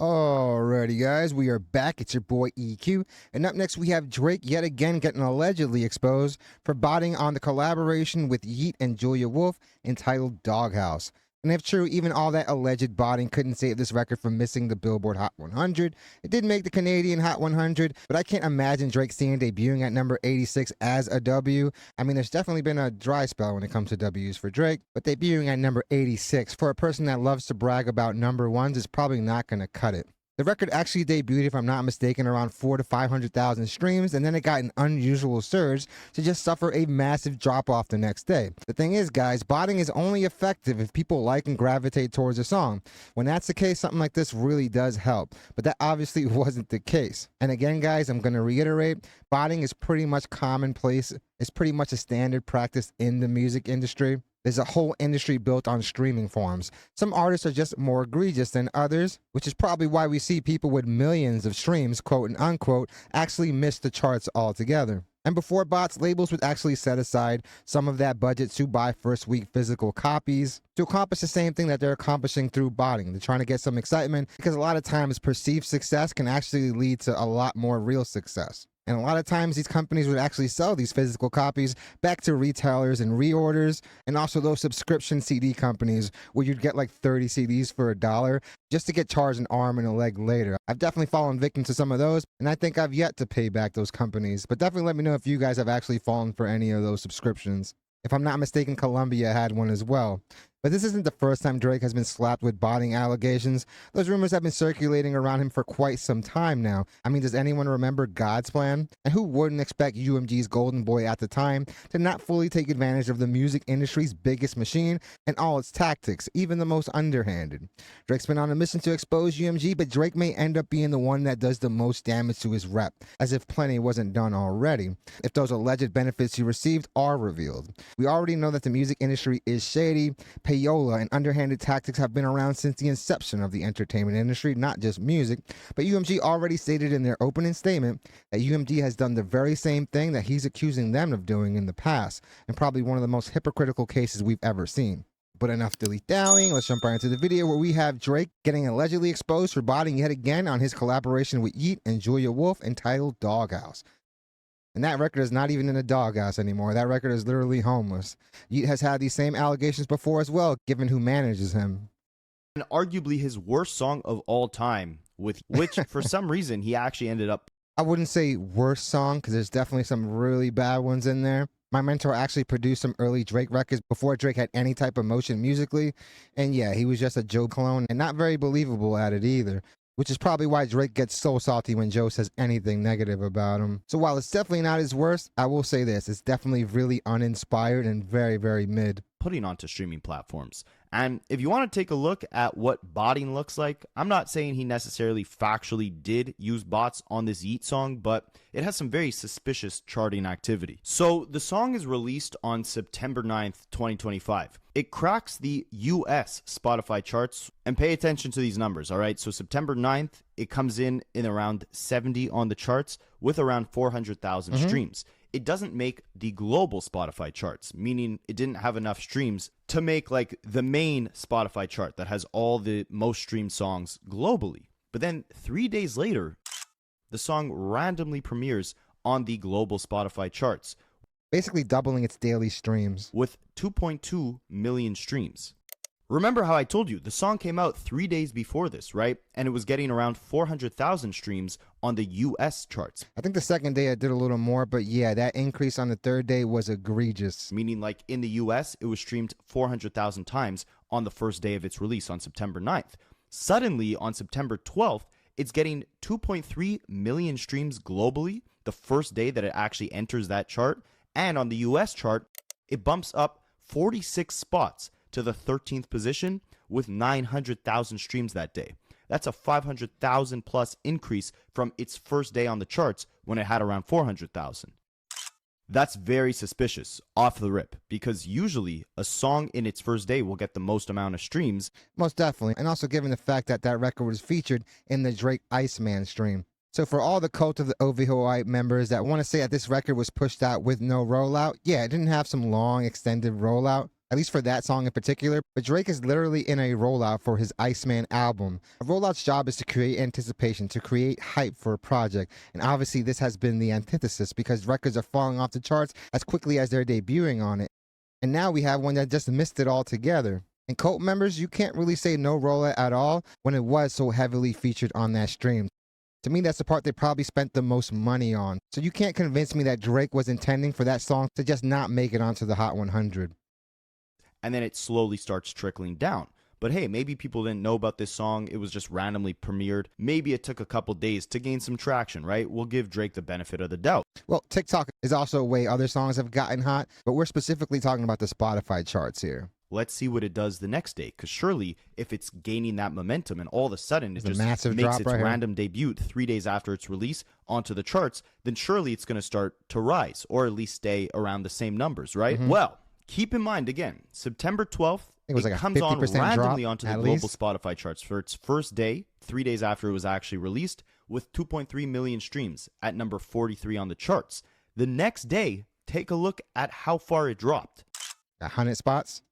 Alrighty, guys, we are back. It's your boy EQ. And up next, we have Drake yet again getting allegedly exposed for botting on the collaboration with Yeat and Julia Wolf entitled Doghouse. And if true, even all that alleged botting couldn't save this record from missing the Billboard Hot 100. It did make the Canadian Hot 100, but I can't imagine Drake seeing debuting at number 86 as a W. I mean, there's definitely been a dry spell when it comes to W's for Drake, but debuting at number 86 for a person that loves to brag about number ones is probably not going to cut it. The record actually debuted, if I'm not mistaken, around 400,000 to 500,000 streams, and then it got an unusual surge to just suffer a massive drop-off the next day. The thing is, guys, botting is only effective if people like and gravitate towards a song. When that's the case, something like this really does help, but that obviously wasn't the case. And again, guys, I'm going to reiterate, botting is pretty much commonplace. It's pretty much a standard practice in the music industry. There's a whole industry built on streaming forums. Some artists are just more egregious than others, which is probably why we see people with millions of streams, quote and unquote, actually miss the charts altogether. And before bots, labels would actually set aside some of that budget to buy first week physical copies to accomplish the same thing that they're accomplishing through botting. They're trying to get some excitement because a lot of times perceived success can actually lead to a lot more real success. And a lot of times these companies would actually sell these physical copies back to retailers and reorders, and also those subscription CD companies where you'd get like 30 CDs for $1 just to get charged an arm and a leg later. I've definitely fallen victim to some of those, and I think I've yet to pay back those companies. But definitely let me know if you guys have actually fallen for any of those subscriptions. If I'm not mistaken, Columbia had one as well. But this isn't the first time Drake has been slapped with botting allegations. Those rumors have been circulating around him for quite some time now. I mean, does anyone remember God's Plan? And who wouldn't expect UMG's golden boy at the time to not fully take advantage of the music industry's biggest machine and all its tactics, even the most underhanded? Drake's been on a mission to expose UMG, but Drake may end up being the one that does the most damage to his rep, as if plenty wasn't done already, if those alleged benefits he received are revealed. We already know that the music industry is shady. Payola and underhanded tactics have been around since the inception of the entertainment industry, not just music, but UMG already stated in their opening statement that UMG has done the very same thing that he's accusing them of doing in the past, and probably one of the most hypocritical cases we've ever seen. But enough dilly-dallying, let's jump right into the video where we have Drake getting allegedly exposed for botting yet again on his collaboration with Yeat and Julia Wolf entitled Doghouse. And that record is not even in a doghouse anymore. That record is literally homeless. Yeat has had these same allegations before as well, given who manages him. And arguably his worst song of all time, with which for some reason he actually ended up. I wouldn't say worst song, because there's definitely some really bad ones in there. My mentor actually produced some early Drake records before Drake had any type of motion musically. And yeah, he was just a Joe clone and not very believable at it either, which is probably why Drake gets so salty when Joe says anything negative about him. So while it's definitely not his worst, I will say this, it's definitely really uninspired and very, very mid. Putting onto streaming platforms. And if you want to take a look at what botting looks like, I'm not saying he necessarily factually did use bots on this Yeat song, but it has some very suspicious charting activity. So the song is released on September 9th, 2025. It cracks the US Spotify charts, and pay attention to these numbers, all right? So September 9th, it comes in around 70 on the charts with around 400,000 streams. It doesn't make the global Spotify charts, meaning it didn't have enough streams to make like the main Spotify chart that has all the most streamed songs globally. But then 3 days later, the song randomly premieres on the global Spotify charts, basically doubling its daily streams with 2.2 million streams. Remember how I told you the song came out 3 days before this, right? And it was getting around 400,000 streams on the US charts. I think the second day it did a little more, but yeah, that increase on the third day was egregious. Meaning like in the US, it was streamed 400,000 times on the first day of its release on September 9th. Suddenly on September 12th, it's getting 2.3 million streams globally the first day that it actually enters that chart. And on the US chart, it bumps up 46 spots to the 13th position with 900,000 streams that day. That's a 500,000 plus increase from its first day on the charts when it had around 400,000. That's very suspicious off the rip, because usually a song in its first day will get the most amount of streams. Most definitely, and also given the fact that that record was featured in the Drake Iceman stream. So for all the cult of the OVOI members that want to say that this record was pushed out with no rollout, yeah, it didn't have some long extended rollout. at least for that song in particular. But Drake is literally in a rollout for his Iceman album. A rollout's job is to create anticipation, to create hype for a project. And obviously, this has been the antithesis because records are falling off the charts as quickly as they're debuting on it. And now we have one that just missed it altogether. And cult members, you can't really say no rollout at all when it was so heavily featured on that stream. To me, that's the part they probably spent the most money on. So you can't convince me that Drake was intending for that song to just not make it onto the Hot 100. And then it slowly starts trickling down. But hey, maybe people didn't know about this song. It was just randomly premiered. Maybe it took a couple days to gain some traction, right? We'll give Drake the benefit of the doubt. Well, TikTok is also a way other songs have gotten hot, but we're specifically talking about the Spotify charts here. Let's see what it does the next day, because surely if it's gaining that momentum and all of a sudden it just massive makes drop its right here. random debut 3 days after its release onto the charts, then surely it's going to start to rise or at least stay around the same numbers, right? Well, keep in mind, again, September 12th, It was like a comes on 50% randomly drop, onto the at global least. Spotify charts for its first day, 3 days after it was actually released, with 2.3 million streams at number 43 on the charts. The next day, take a look at how far it dropped. 100 spots.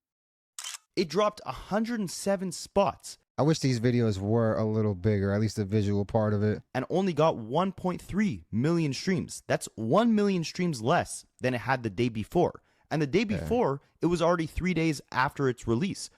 It dropped 107 spots I wish these videos were a little bigger, at least the visual part of it. and only got 1.3 million streams. That's 1 million streams less than it had the day before. And the day before, it was already 3 days after its release.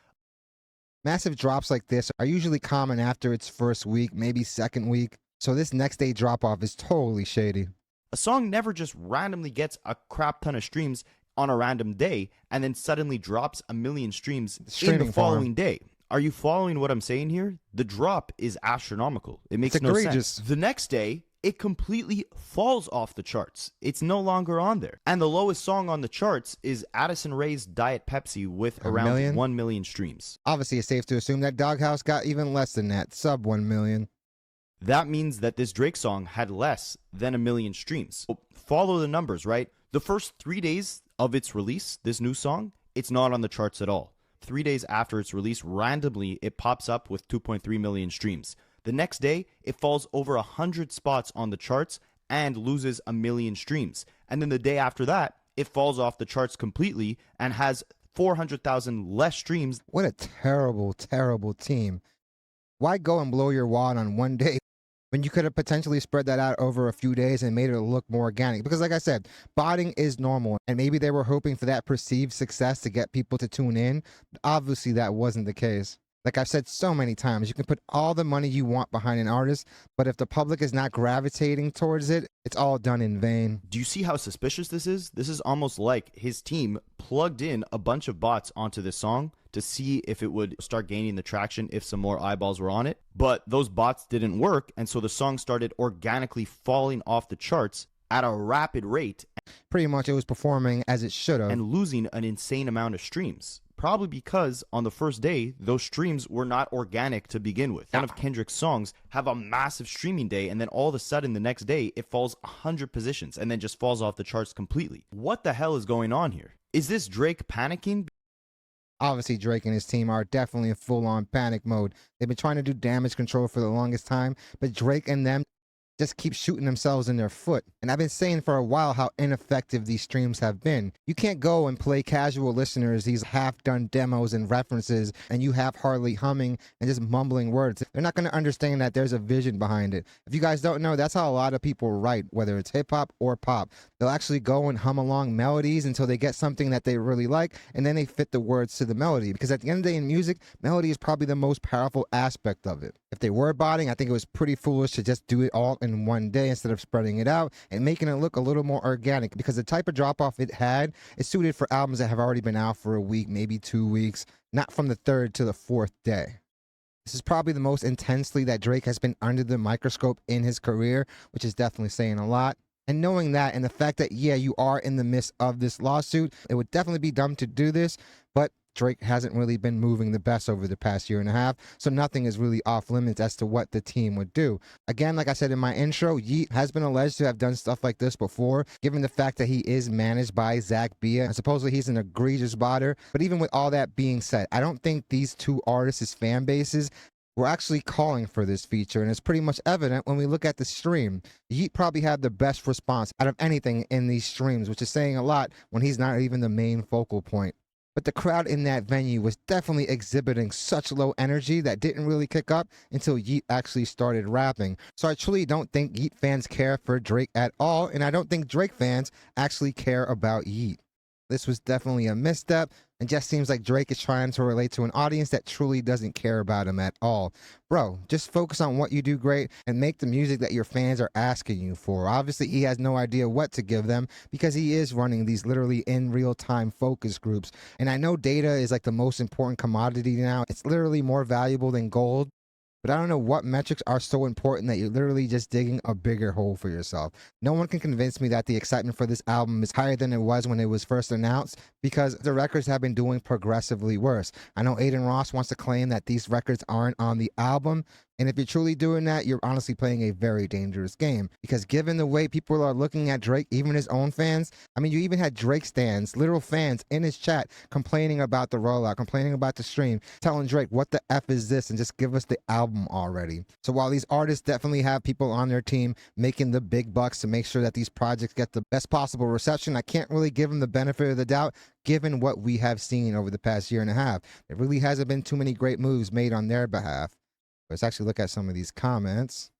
Massive drops like this are usually common after its first week, maybe second week. So this next day drop off is totally shady. A song never just randomly gets a crap ton of streams on a random day and then suddenly drops 1 million streams in the Streaming following day. Are you following what I'm saying here? The drop is astronomical. It makes It's no egregious. sense. The next day, it completely falls off the charts. It's no longer on there. And the lowest song on the charts is Addison Rae's Diet Pepsi with around million? 1 million streams. Obviously, it's safe to assume that Doghouse got even less than that, sub 1 million. That means that this Drake song had less than 1 million streams. So follow the numbers, right? The first 3 days of its release, this new song, it's not on the charts at all. 3 days after its release, randomly, it pops up with 2.3 million streams. The next day, it falls over 100 spots on the charts and loses 1 million streams. And then the day after that, it falls off the charts completely and has 400,000 less streams. What a terrible, terrible team. Why go and blow your wad on one day when you could have potentially spread that out over a few days and made it look more organic? Because like I said, botting is normal, and maybe they were hoping for that perceived success to get people to tune in. Obviously, that wasn't the case. Like I've said so many times, you can put all the money you want behind an artist, but if the public is not gravitating towards it, it's all done in vain. Do you see how suspicious this is? This is almost like his team plugged in a bunch of bots onto this song to see if it would start gaining the traction if some more eyeballs were on it. But those bots didn't work, and so the song started organically falling off the charts at a rapid rate Pretty much it was performing as it should have. and losing an insane amount of streams. Probably because on the first day, those streams were not organic to begin with. One of Kendrick's songs have a massive streaming day, and then all of a sudden the next day, it falls 100 positions and then just falls off the charts completely. What the hell is going on here? Is this Drake panicking? Obviously, Drake and his team are definitely in full-on panic mode. They've been trying to do damage control for the longest time, but Drake and them just keep shooting themselves in their foot. And I've been saying for a while how ineffective these streams have been. You can't go and play casual listeners these half-done demos and references, and you half-heartedly humming and just mumbling words. They're not going to understand that there's a vision behind it. If you guys don't know, that's how a lot of people write, whether it's hip-hop or pop. They'll actually go and hum along melodies until they get something that they really like, and then they fit the words to the melody. Because at the end of the day in music, melody is probably the most powerful aspect of it. If they were botting, I think it was pretty foolish to just do it all in one day instead of spreading it out and making it look a little more organic, because the type of drop-off it had is suited for albums that have already been out for a week, maybe 2 weeks, not from the third to the fourth day. This is probably the most intensely that Drake has been under the microscope in his career, which is definitely saying a lot. And knowing that, and the fact that, yeah, you are in the midst of this lawsuit, it would definitely be dumb to do this, but Drake hasn't really been moving the best over the past year and a half, so nothing is really off limits as to what the team would do. Again, like I said in my intro, Yeat has been alleged to have done stuff like this before, given the fact that he is managed by Zach Bia, and supposedly he's an egregious botter. But even with all that being said, I don't think these two artists' fan bases were actually calling for this feature, and it's pretty much evident when we look at the stream. Yeat probably had the best response out of anything in these streams, which is saying a lot when he's not even the main focal point. but the crowd in that venue was definitely exhibiting such low energy that didn't really kick up until Yeet actually started rapping. So I truly don't think Yeet fans care for Drake at all, and I don't think Drake fans actually care about Yeet. This was definitely a misstep, and just seems like Drake is trying to relate to an audience that truly doesn't care about him at all. Bro, just focus on what you do great and make the music that your fans are asking you for. Obviously, he has no idea what to give them because he is running these literally in real time focus groups. And I know data is like the most important commodity now, it's literally more valuable than gold. But I don't know what metrics are so important that you're literally just digging a bigger hole for yourself. No one can convince me that the excitement for this album is higher than it was when it was first announced because the records have been doing progressively worse. I know Aiden Ross wants to claim that these records aren't on the album. And if you're truly doing that, you're honestly playing a very dangerous game. Because given the way people are looking at Drake, even his own fans, I mean, you even had Drake stands, literal fans in his chat complaining about the rollout, complaining about the stream, telling Drake, what the F is this? And just give us the album already. So while these artists definitely have people on their team making the big bucks to make sure that these projects get the best possible reception, I can't really give them the benefit of the doubt given what we have seen over the past year and a half. There really hasn't been too many great moves made on their behalf. Let's actually look at some of these comments.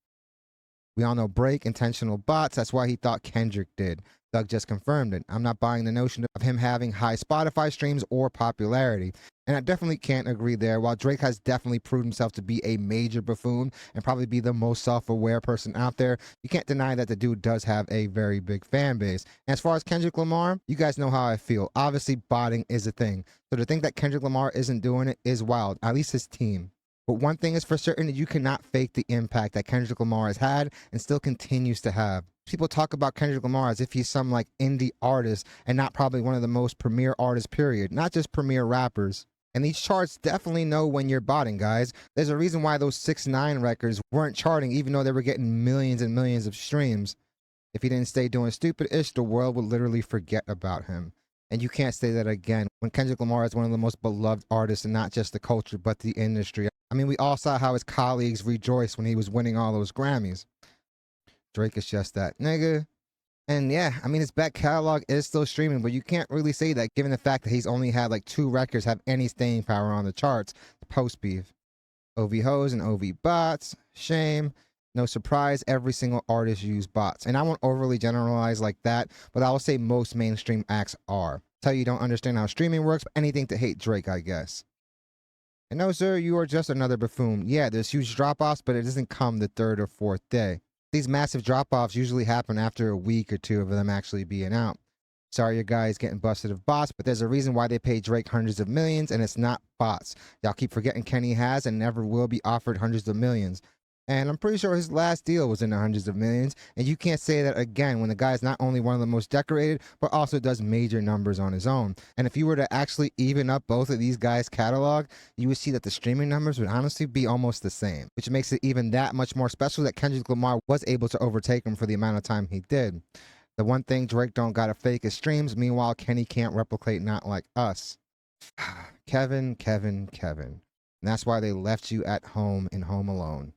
We all know Break, intentional bots. That's why he thought Kendrick did. Doug just confirmed it. I'm not buying the notion of him having high Spotify streams or popularity. And I definitely can't agree there. While Drake has definitely proved himself to be a major buffoon and probably be the most self-aware person out there, you can't deny that the dude does have a very big fan base. And as far as Kendrick Lamar, you guys know how I feel. Obviously, botting is a thing. So to think that Kendrick Lamar isn't doing it is wild, at least his team. But one thing is for certain, you cannot fake the impact that Kendrick Lamar has had and still continues to have. People talk about Kendrick Lamar as if he's some like indie artist and not probably one of the most premier artists, period. Not just premier rappers. And these charts definitely know when you're botting, guys. There's a reason why those 6ix9ine records weren't charting even though they were getting millions and millions of streams. If he didn't stay doing stupid-ish, the world would literally forget about him. And you can't say that again when Kendrick Lamar is one of the most beloved artists in not just the culture, but the industry. I mean, we all saw how his colleagues rejoiced when he was winning all those Grammys. Drake is just that nigga. And yeah, I mean, his back catalog is still streaming, but you can't really say that given the fact that he's only had like 2 records have any staying power on the charts. Post beef. OV hoes and OV bots. Shame. No surprise, every single artist use bots. And I won't overly generalize like that, but I will say most mainstream acts are. Tell you don't understand how streaming works, but anything to hate Drake, I guess. And no, sir, you are just another buffoon. Yeah, there's huge drop-offs, but it doesn't come the 3rd or 4th day. These massive drop-offs usually happen after a week or 2 of them actually being out. Sorry your guy is getting busted of bots, but there's a reason why they pay Drake hundreds of millions, and it's not bots. Y'all keep forgetting Kenny has and never will be offered hundreds of millions. And I'm pretty sure his last deal was in the hundreds of millions. And you can't say that again when the guy is not only one of the most decorated, but also does major numbers on his own. And if you were to actually even up both of these guys' catalog, you would see that the streaming numbers would honestly be almost the same, which makes it even that much more special that Kendrick Lamar was able to overtake him for the amount of time he did. The one thing Drake don't gotta fake is streams. Meanwhile, Kenny can't replicate Not Like Us. Kevin. And that's why they left you at home in Home Alone.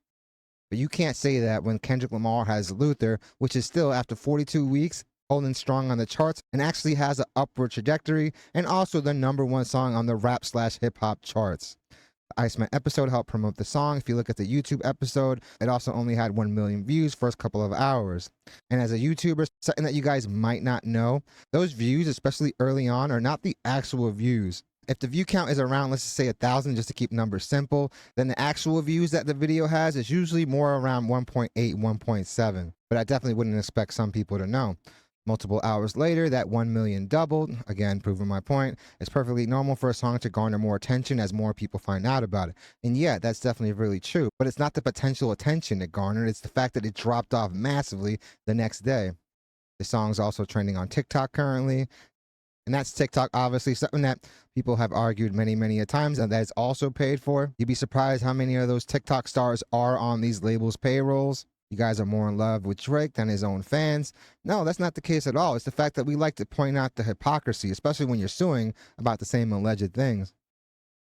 But you can't say that when Kendrick Lamar has Luther, which is still, after 42 weeks, holding strong on the charts and actually has an upward trajectory, and also the #1 song on the rap/hip-hop charts. The Iceman episode helped promote the song. If you look at the YouTube episode, it also only had 1 million views first couple of hours. And as a YouTuber, something that you guys might not know, those views, especially early on, are not the actual views. If the view count is around, let's just say 1,000, just to keep numbers simple, then the actual views that the video has is usually more around 1.8, 1.7. But I definitely wouldn't expect some people to know. Multiple hours later, that 1 million doubled. Again, proving my point. It's perfectly normal for a song to garner more attention as more people find out about it. And yeah, that's definitely really true. But it's not the potential attention it garnered, it's the fact that it dropped off massively the next day. The song's also trending on TikTok currently. And that's TikTok, obviously, something that people have argued many, many a times, and that is also paid for. You'd be surprised how many of those TikTok stars are on these labels' payrolls. You guys are more in love with Drake than his own fans. No, that's not the case at all. It's the fact that we like to point out the hypocrisy, especially when you're suing about the same alleged things.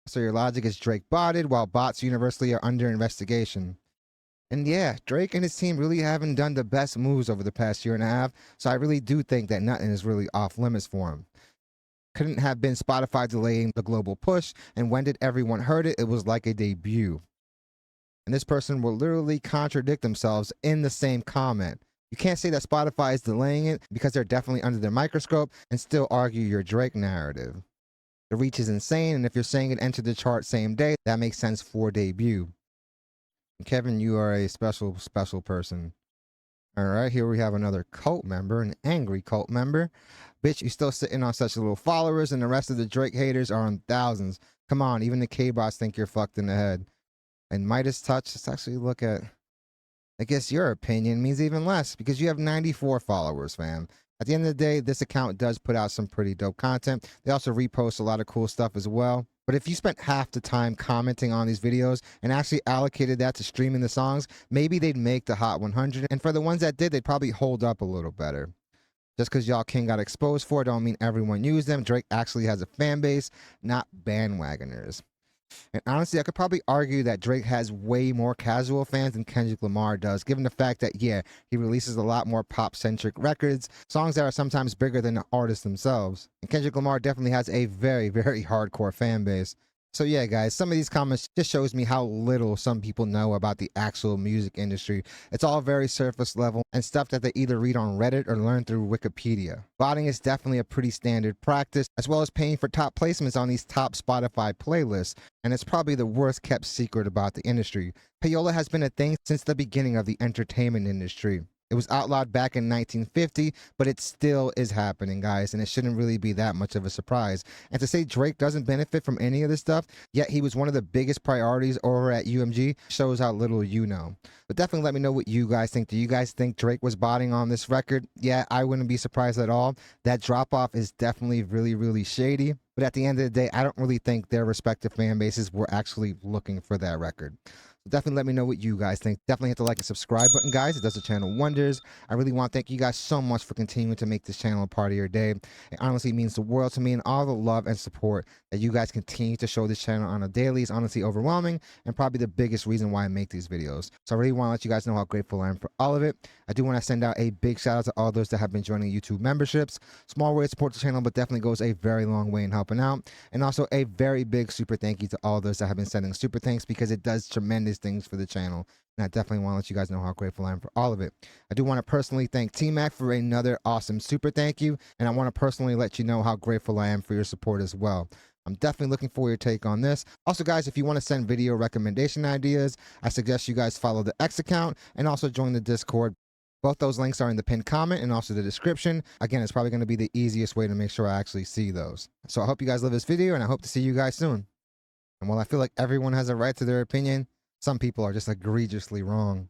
So your logic is Drake botted, while bots universally are under investigation. And yeah, Drake and his team really haven't done the best moves over the past year and a half, so I really do think that nothing is really off limits for him. couldn't have been Spotify delaying the global push, and when did everyone heard it, it was like a debut. And this person will literally contradict themselves in the same comment. You can't say that Spotify is delaying it because they're definitely under their microscope and still argue your Drake narrative. The reach is insane, and if you're saying it entered the chart same day, that makes sense for debut. Kevin, you are a special person. All right, here we have another cult member, an angry cult member. Bitch, you still sitting on such little followers, and the rest of the Drake haters are on thousands. Come on, even the K-bots think you're fucked in the head. And Midas Touch, let's actually look at, I guess your opinion means even less because you have 94 followers, fam. At the end of the day, this account does put out some pretty dope content. They also repost a lot of cool stuff as well. But if you spent half the time commenting on these videos and actually allocated that to streaming the songs, maybe they'd make the Hot 100. And for the ones that did, they'd probably hold up a little better. Just because y'all King got exposed for it don't mean everyone used them. Drake actually has a fan base, not bandwagoners. And honestly, I could probably argue that Drake has way more casual fans than Kendrick Lamar does, given the fact that, yeah, he releases a lot more pop-centric records, songs that are sometimes bigger than the artists themselves. And Kendrick Lamar definitely has a very, very hardcore fan base. So yeah, guys, some of these comments just shows me how little some people know about the actual music industry. It's all very surface level and stuff that they either read on Reddit or learn through Wikipedia. Botting is definitely a pretty standard practice, as well as paying for top placements on these top Spotify playlists, and it's probably the worst kept secret about the industry. Payola has been a thing since the beginning of the entertainment industry. It was outlawed back in 1950, but it still is happening, guys, and it shouldn't really be that much of a surprise. And to say Drake doesn't benefit from any of this stuff, yet he was one of the biggest priorities over at UMG, shows how little you know. But definitely let me know what you guys think. Do you guys think Drake was botting on this record? Yeah, I wouldn't be surprised at all. That drop-off is definitely really, really shady. But at the end of the day, I don't really think their respective fan bases were actually looking for that record. Definitely let me know what you guys think. Definitely hit the like and subscribe button, guys. It does the channel wonders. I really want to thank you guys so much for continuing to make this channel a part of your day. It honestly means the world to me, and all the love and support that you guys continue to show this channel on a daily is honestly overwhelming and probably the biggest reason why I make these videos. So I really want to let you guys know how grateful I am for all of it. I do want to send out a big shout out to all those that have been joining YouTube memberships. Small way to support the channel, but definitely goes a very long way in helping out. And also a very big super thank you to all those that have been sending super thanks, because it does tremendous things for the channel, and I definitely want to let you guys know how grateful I am for all of it. I do want to personally thank T-Mac for another awesome super thank you, and I want to personally let you know how grateful I am for your support as well. I'm definitely looking for your take on this. Also, guys, if you want to send video recommendation ideas, I suggest you guys follow the X account and also join the Discord. Both those links are in the pinned comment and also the description. Again, it's probably going to be the easiest way to make sure I actually see those. So I hope you guys love this video, and I hope to see you guys soon. And while I feel like everyone has a right to their opinion, some people are just egregiously wrong.